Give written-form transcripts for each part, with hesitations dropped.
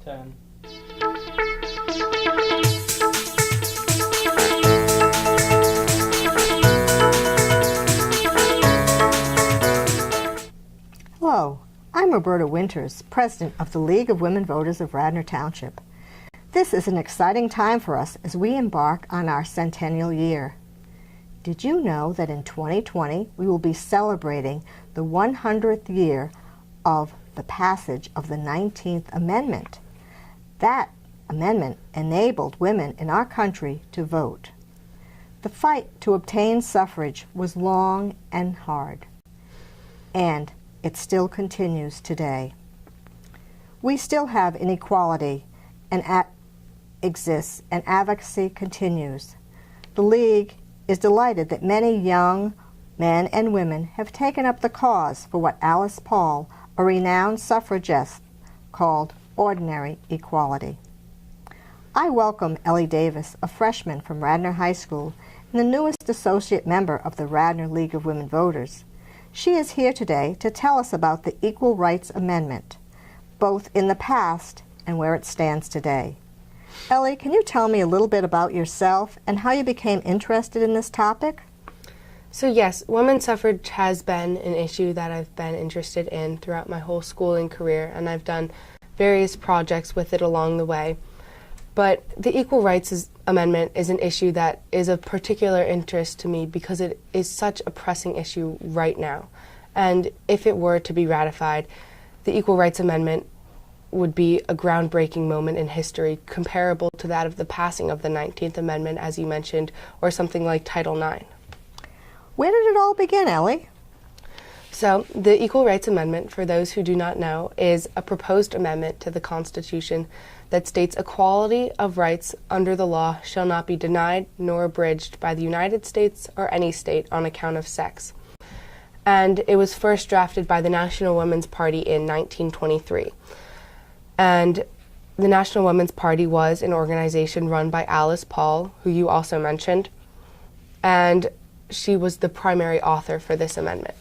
10. Hello, I'm Roberta Winters, President of the League of Women Voters of Radnor Township. This is an exciting time for us as we embark on our centennial year. Did you know that in 2020 we will be celebrating the 100th year of the passage of the 19th Amendment? That amendment enabled women in our country to vote. The fight to obtain suffrage was long and hard, and it still continues today. We still have inequality and exists, and advocacy continues. The League is delighted that many young men and women have taken up the cause for what Alice Paul, a renowned suffragist, called ordinary equality. I welcome Ellie Davis, a freshman from Radnor High School and the newest associate member of the Radnor League of Women Voters. She is here today to tell us about the Equal Rights Amendment, both in the past and where it stands today. Ellie, can you tell me a little bit about yourself and how you became interested in this topic? So yes, women's suffrage has been an issue that I've been interested in throughout my whole schooling career, and I've done various projects with it along the way. But the Equal Rights Amendment is an issue that is of particular interest to me because it is such a pressing issue right now. And if it were to be ratified, the Equal Rights Amendment would be a groundbreaking moment in history comparable to that of the passing of the 19th Amendment, as you mentioned, or something like Title IX. Where did it all begin, Ellie? So, the Equal Rights Amendment, for those who do not know, is a proposed amendment to the Constitution that states equality of rights under the law shall not be denied nor abridged by the United States or any state on account of sex. And it was first drafted by the National Women's Party in 1923. And the National Women's Party was an organization run by Alice Paul, who you also mentioned, and she was the primary author for this amendment.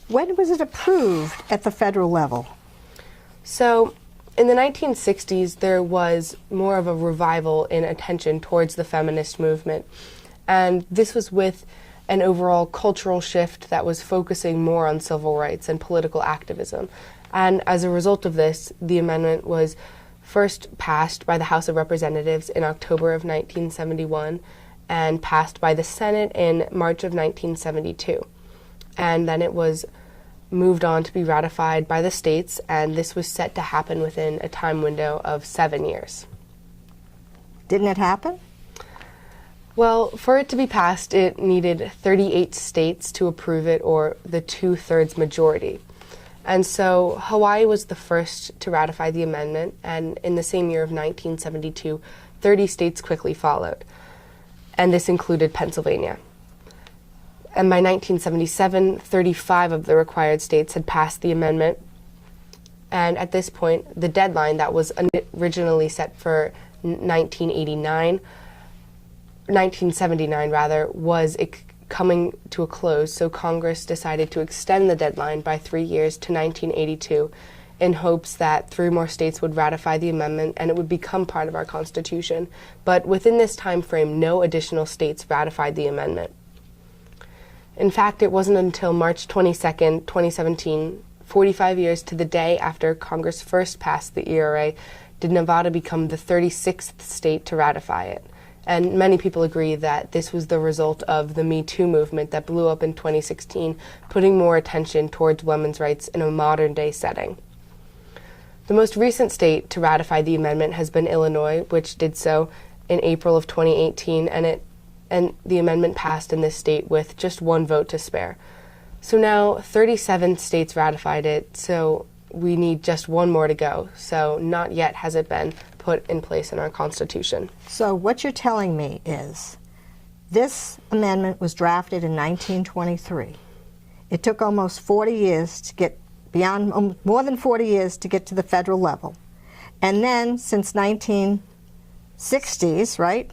When was it approved at the federal level? So, in the 1960s, there was more of a revival in attention towards the feminist movement, and this was with an overall cultural shift that was focusing more on civil rights and political activism. And as a result of this, the amendment was first passed by the House of Representatives in October of 1971 and passed by the Senate in March of 1972. And then it was moved on to be ratified by the states, and this was set to happen within a time window of 7 years. Didn't it happen? Well, for it to be passed, it needed 38 states to approve it, or the 2/3 majority. And so Hawaii was the first to ratify the amendment, and in the same year of 1972, 30 states quickly followed, and this included Pennsylvania. And by 1977, 35 of the required states had passed the amendment. And at this point, the deadline that was originally set for 1979 rather, was coming to a close. So Congress decided to extend the deadline by 3 years to 1982 in hopes that 3 more states would ratify the amendment and it would become part of our Constitution. But within this time frame, no additional states ratified the amendment. In fact, it wasn't until March 22nd, 2017, 45 years to the day after Congress first passed the ERA, did Nevada become the 36th state to ratify it. And many people agree that this was the result of the Me Too movement that blew up in 2016, putting more attention towards women's rights in a modern-day setting. The most recent state to ratify the amendment has been Illinois, which did so in April of 2018, and the amendment passed in this state with just 1 vote to spare. So now 37 states ratified it, so we need just 1 more to go. So not yet has it been put in place in our Constitution. So what you're telling me is this amendment was drafted in 1923. It took almost 40 years to get more than 40 years to get to the federal level. And then since 1960s, right?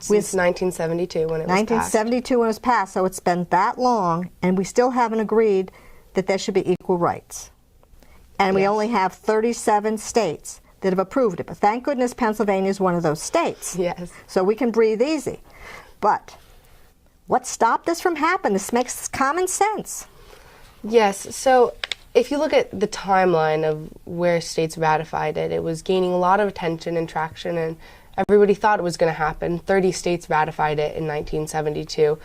Since 1972 when it was passed. 1972 when it was passed, so it's been that long, and we still haven't agreed that there should be equal rights. And we Yes. only have 37 states that have approved it. But thank goodness Pennsylvania is one of those states. Yes. So we can breathe easy. But what stopped this from happening? This makes common sense. Yes, so if you look at the timeline of where states ratified it, it was gaining a lot of attention and traction, and everybody thought it was going to happen. 30 states ratified it in 1972.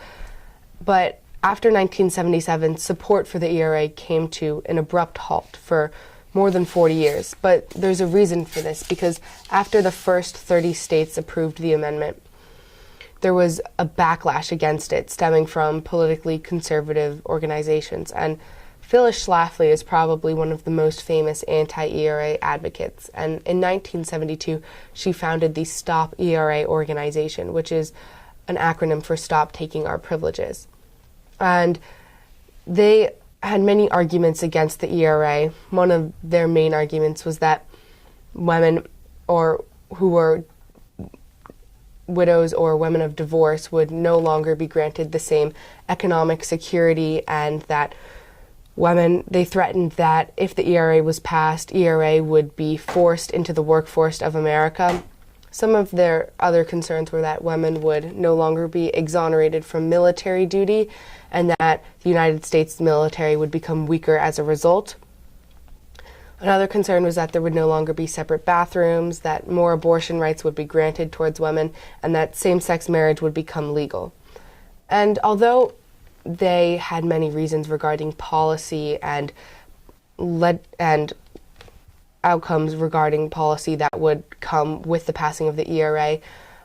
But after 1977, support for the ERA came to an abrupt halt for more than 40 years. But there's a reason for this, because after the first 30 states approved the amendment, there was a backlash against it stemming from politically conservative organizations. And Phyllis Schlafly is probably one of the most famous anti-ERA advocates. And in 1972, she founded the Stop ERA organization, which is an acronym for Stop Taking Our Privileges. And they had many arguments against the ERA. One of their main arguments was that women or who were widows or women of divorce would no longer be granted the same economic security, and that they threatened that if the ERA was passed, ERA would be forced into the workforce of America. Some of their other concerns were that women would no longer be exonerated from military duty, and that the United States military would become weaker as a result. Another concern was that there would no longer be separate bathrooms, that more abortion rights would be granted towards women, and that same-sex marriage would become legal. And although they had many reasons regarding policy and outcomes regarding policy that would come with the passing of the ERA,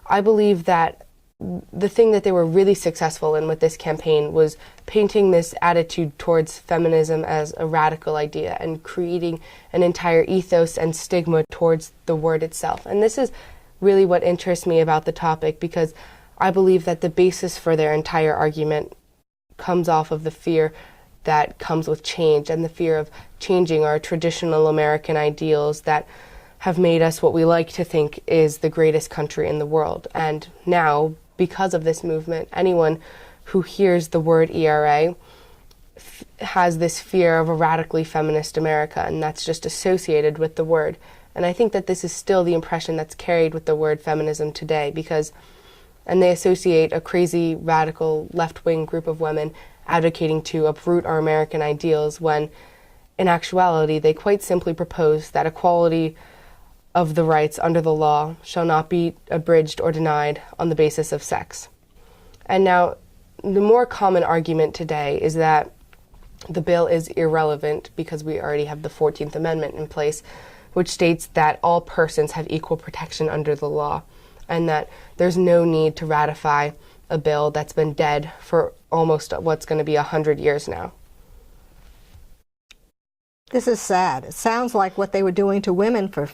I believe that the thing that they were really successful in with this campaign was painting this attitude towards feminism as a radical idea and creating an entire ethos and stigma towards the word itself. And this is really what interests me about the topic, because I believe that the basis for their entire argument comes off of the fear that comes with change, and the fear of changing our traditional American ideals that have made us what we like to think is the greatest country in the world. And now, because of this movement, anyone who hears the word ERA has this fear of a radically feminist America, and that's just associated with the word. And I think that this is still the impression that's carried with the word feminism today, and they associate a crazy, radical, left-wing group of women advocating to uproot our American ideals, when in actuality they quite simply propose that equality of the rights under the law shall not be abridged or denied on the basis of sex. And now, the more common argument today is that the bill is irrelevant because we already have the 14th Amendment in place, which states that all persons have equal protection under the law, and that there's no need to ratify a bill that's been dead for almost what's going to be 100 years now. This is sad. It sounds like what they were doing to women for,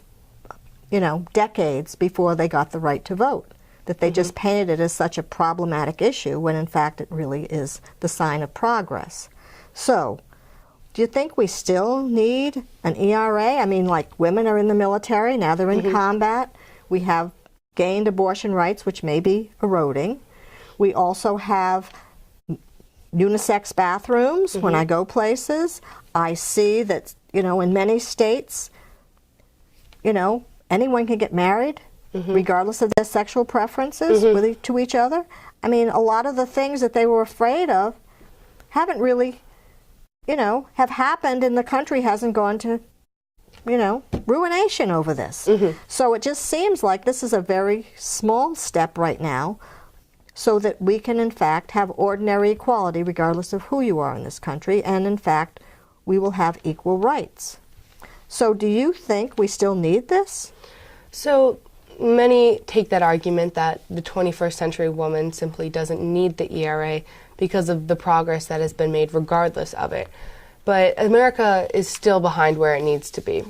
decades before they got the right to vote, that they just painted it as such a problematic issue when in fact it really is the sign of progress. So, do you think we still need an ERA? I mean, like, women are in the military, now they're in combat. We have gained abortion rights, which may be eroding. We also have unisex bathrooms. When I go places, I see that, in many states, anyone can get married, regardless of their sexual preferences to each other. I mean, a lot of the things that they were afraid of haven't really, have happened, and the country hasn't gone to, ruination over this. So it just seems like this is a very small step right now, so that we can, in fact, have ordinary equality regardless of who you are in this country, and, in fact, we will have equal rights. So do you think we still need this? So many take that argument that the 21st century woman simply doesn't need the ERA because of the progress that has been made regardless of it. But America is still behind where it needs to be.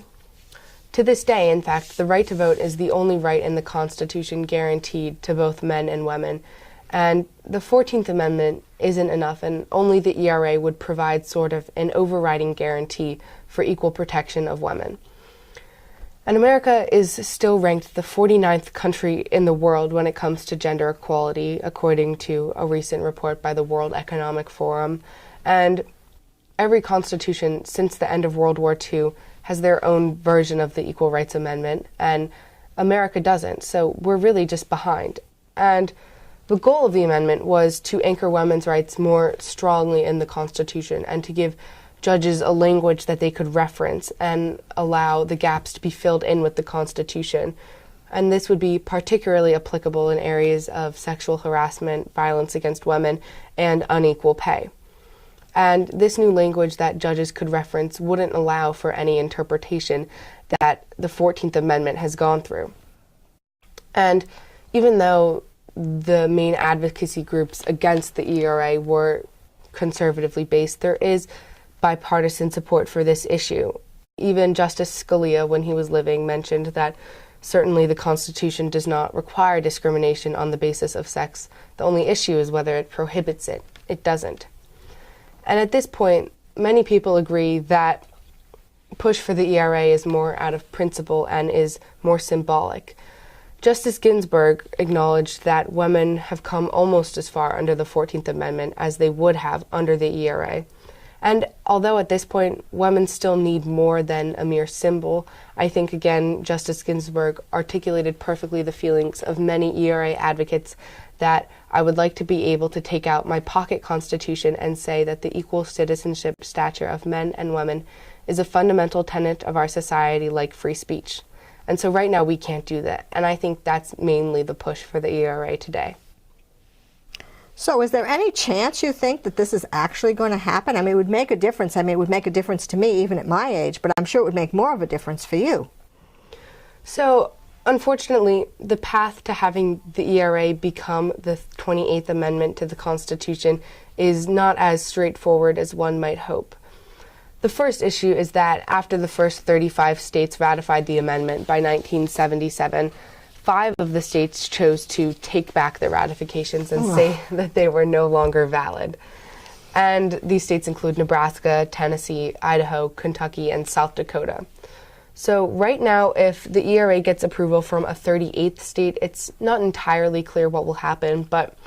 To this day, in fact, the right to vote is the only right in the Constitution guaranteed to both men and women. And the 14th Amendment isn't enough, and only the ERA would provide sort of an overriding guarantee for equal protection of women. And America is still ranked the 49th country in the world when it comes to gender equality, according to a recent report by the World Economic Forum. And every constitution since the end of World War II has their own version of the Equal Rights Amendment, and America doesn't. So we're really just behind. And the goal of the amendment was to anchor women's rights more strongly in the Constitution and to give judges a language that they could reference and allow the gaps to be filled in with the Constitution. And this would be particularly applicable in areas of sexual harassment, violence against women, and unequal pay. And this new language that judges could reference wouldn't allow for any interpretation that the 14th Amendment has gone through. And even though the main advocacy groups against the ERA were conservatively based, there is bipartisan support for this issue. Even Justice Scalia, when he was living, mentioned that certainly the Constitution does not require discrimination on the basis of sex. The only issue is whether it prohibits it. It doesn't. And at this point, many people agree that push for the ERA is more out of principle and is more symbolic. Justice Ginsburg acknowledged that women have come almost as far under the 14th Amendment as they would have under the ERA. And although at this point women still need more than a mere symbol, I think again Justice Ginsburg articulated perfectly the feelings of many ERA advocates that I would like to be able to take out my pocket constitution and say that the equal citizenship stature of men and women is a fundamental tenet of our society like free speech. And so right now we can't do that. And I think that's mainly the push for the ERA today. So is there any chance you think that this is actually going to happen? I mean, it would make a difference. I mean, it would make a difference to me even at my age, but I'm sure it would make more of a difference for you. So unfortunately, the path to having the ERA become the 28th Amendment to the Constitution is not as straightforward as one might hope. The first issue is that after the first 35 states ratified the amendment by 1977, 5 of the states chose to take back their ratifications and say that they were no longer valid. And these states include Nebraska, Tennessee, Idaho, Kentucky, and South Dakota. So right now, if the ERA gets approval from a 38th state, it's not entirely clear what will happen, but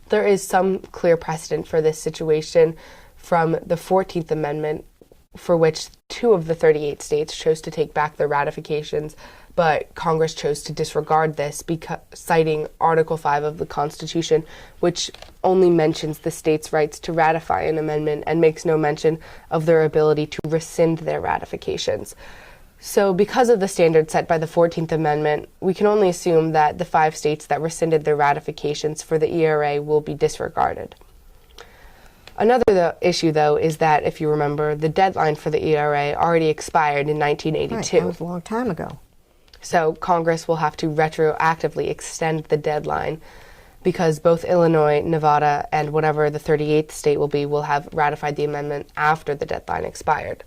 there is some clear precedent for this situation from the 14th Amendment, for which 2 of the 38 states chose to take back their ratifications, but Congress chose to disregard this, citing Article 5 of the Constitution, which only mentions the states' rights to ratify an amendment and makes no mention of their ability to rescind their ratifications. So because of the standard set by the 14th Amendment, we can only assume that the 5 states that rescinded their ratifications for the ERA will be disregarded. Another issue, though, is that, if you remember, the deadline for the ERA already expired in 1982. Right, that was a long time ago. So Congress will have to retroactively extend the deadline because both Illinois, Nevada, and whatever the 38th state will be will have ratified the amendment after the deadline expired.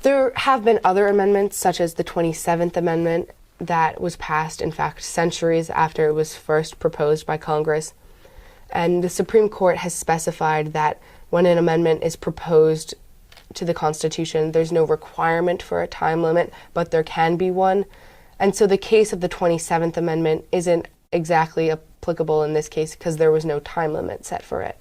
There have been other amendments, such as the 27th Amendment, that was passed, in fact, centuries after it was first proposed by Congress. And the Supreme Court has specified that when an amendment is proposed to the Constitution, there's no requirement for a time limit, but there can be one. And so the case of the 27th Amendment isn't exactly applicable in this case because there was no time limit set for it.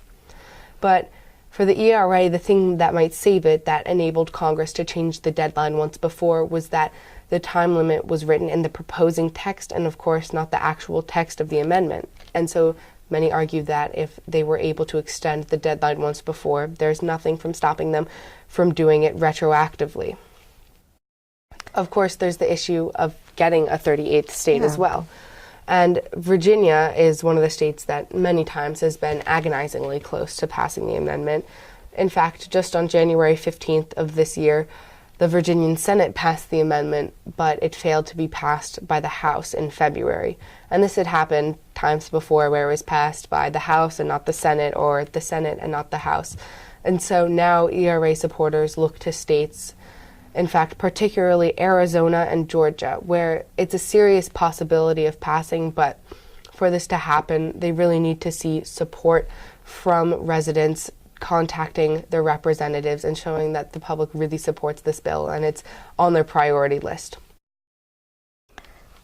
But for the ERA, the thing that might save it, that enabled Congress to change the deadline once before, was that the time limit was written in the proposing text and, of course, not the actual text of the amendment. And so many argue that if they were able to extend the deadline once before, there's nothing from stopping them from doing it retroactively. Of course, there's the issue of getting a 38th state as well. And Virginia is one of the states that many times has been agonizingly close to passing the amendment. In fact, just on January 15th of this year, the Virginian Senate passed the amendment, but it failed to be passed by the House in February. And this had happened times before where it was passed by the House and not the Senate, or the Senate and not the House. And so now ERA supporters look to states, in fact, particularly Arizona and Georgia, where it's a serious possibility of passing, but for this to happen, they really need to see support from residents contacting their representatives and showing that the public really supports this bill and it's on their priority list.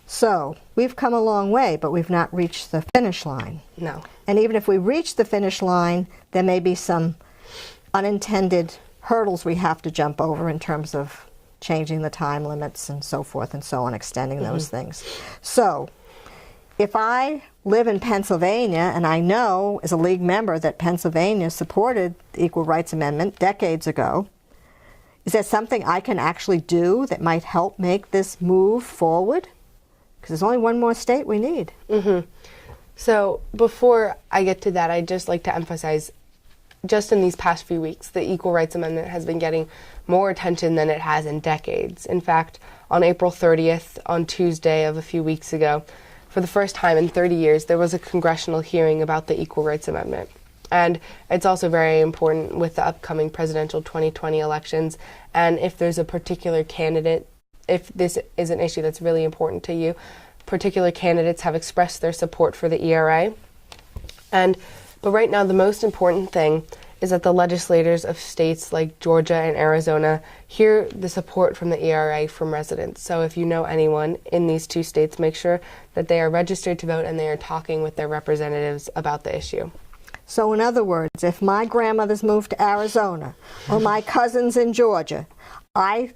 So, we've come a long way, but we've not reached the finish line. No. And even if we reach the finish line, there may be some unintended hurdles we have to jump over in terms of changing the time limits and so forth and so on, extending those things. So if I live in Pennsylvania and I know as a league member that Pennsylvania supported the Equal Rights Amendment decades ago, is there something I can actually do that might help make this move forward? Because there's only one more state we need. So before I get to that, I'd just like to emphasize, just in these past few weeks, the Equal Rights Amendment has been getting more attention than it has in decades. In fact, on April 30th, on Tuesday of a few weeks ago, for the first time in 30 years, there was a congressional hearing about the Equal Rights Amendment. And it's also very important with the upcoming presidential 2020 elections. And if there's a particular candidate, if this is an issue that's really important to you, particular candidates have expressed their support for the ERA. But right now, the most important thing is that the legislators of states like Georgia and Arizona hear the support from the ERA from residents. So if you know anyone in these two states, make sure that they are registered to vote and they are talking with their representatives about the issue. So in other words, if my grandmother's moved to Arizona or my cousin's in Georgia, I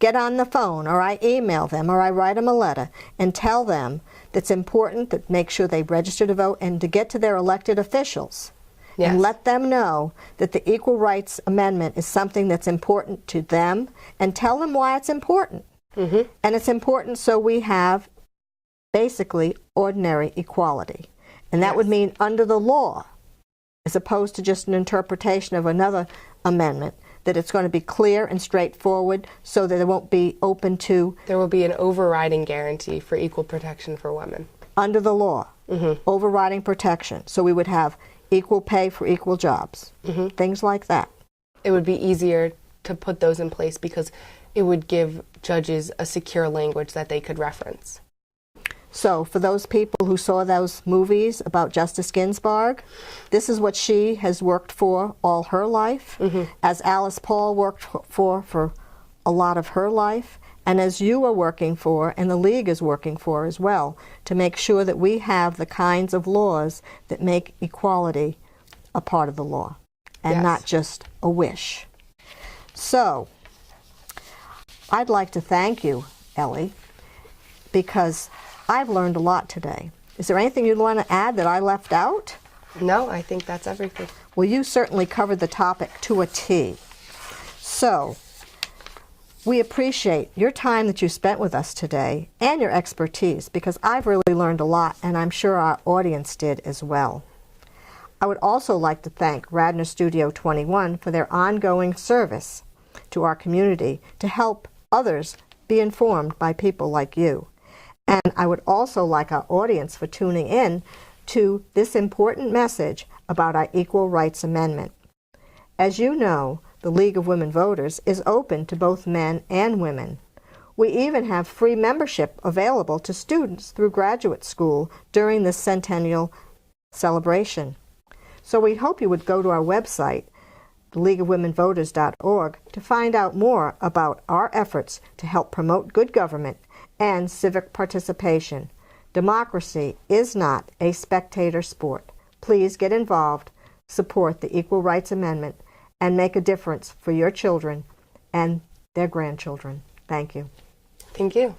get on the phone or I email them or I write them a letter and tell them that's important that make sure they register to vote and to get to their elected officials. Yes. And let them know that the Equal Rights Amendment is something that's important to them and tell them why it's important. And it's important so we have basically ordinary equality. And that would mean under the law, as opposed to just an interpretation of another amendment, that it's going to be clear and straightforward so that it won't be open to... There will be an overriding guarantee for equal protection for women. Under the law, overriding protection. So we would have equal pay for equal jobs, things like that. It would be easier to put those in place because it would give judges a secure language that they could reference. So for those people who saw those movies about Justice Ginsburg, this is what she has worked for all her life, as Alice Paul worked for a lot of her life, and as you are working for, and the League is working for as well, to make sure that we have the kinds of laws that make equality a part of the law, and not just a wish. So, I'd like to thank you, Ellie, because I've learned a lot today. Is there anything you'd want to add that I left out? No, I think that's everything. Well, you certainly covered the topic to a T. So, we appreciate your time that you spent with us today and your expertise, because I've really learned a lot, and I'm sure our audience did as well. I would also like to thank Radnor Studio 21 for their ongoing service to our community to help others be informed by people like you. And I would also like our audience for tuning in to this important message about our Equal Rights Amendment. As you know, the League of Women Voters is open to both men and women. We even have free membership available to students through graduate school during this centennial celebration. So we hope you would go to our website, theleagueofwomenvoters.org, to find out more about our efforts to help promote good government and civic participation. Democracy is not a spectator sport. Please get involved, support the Equal Rights Amendment, and make a difference for your children and their grandchildren. Thank you. Thank you.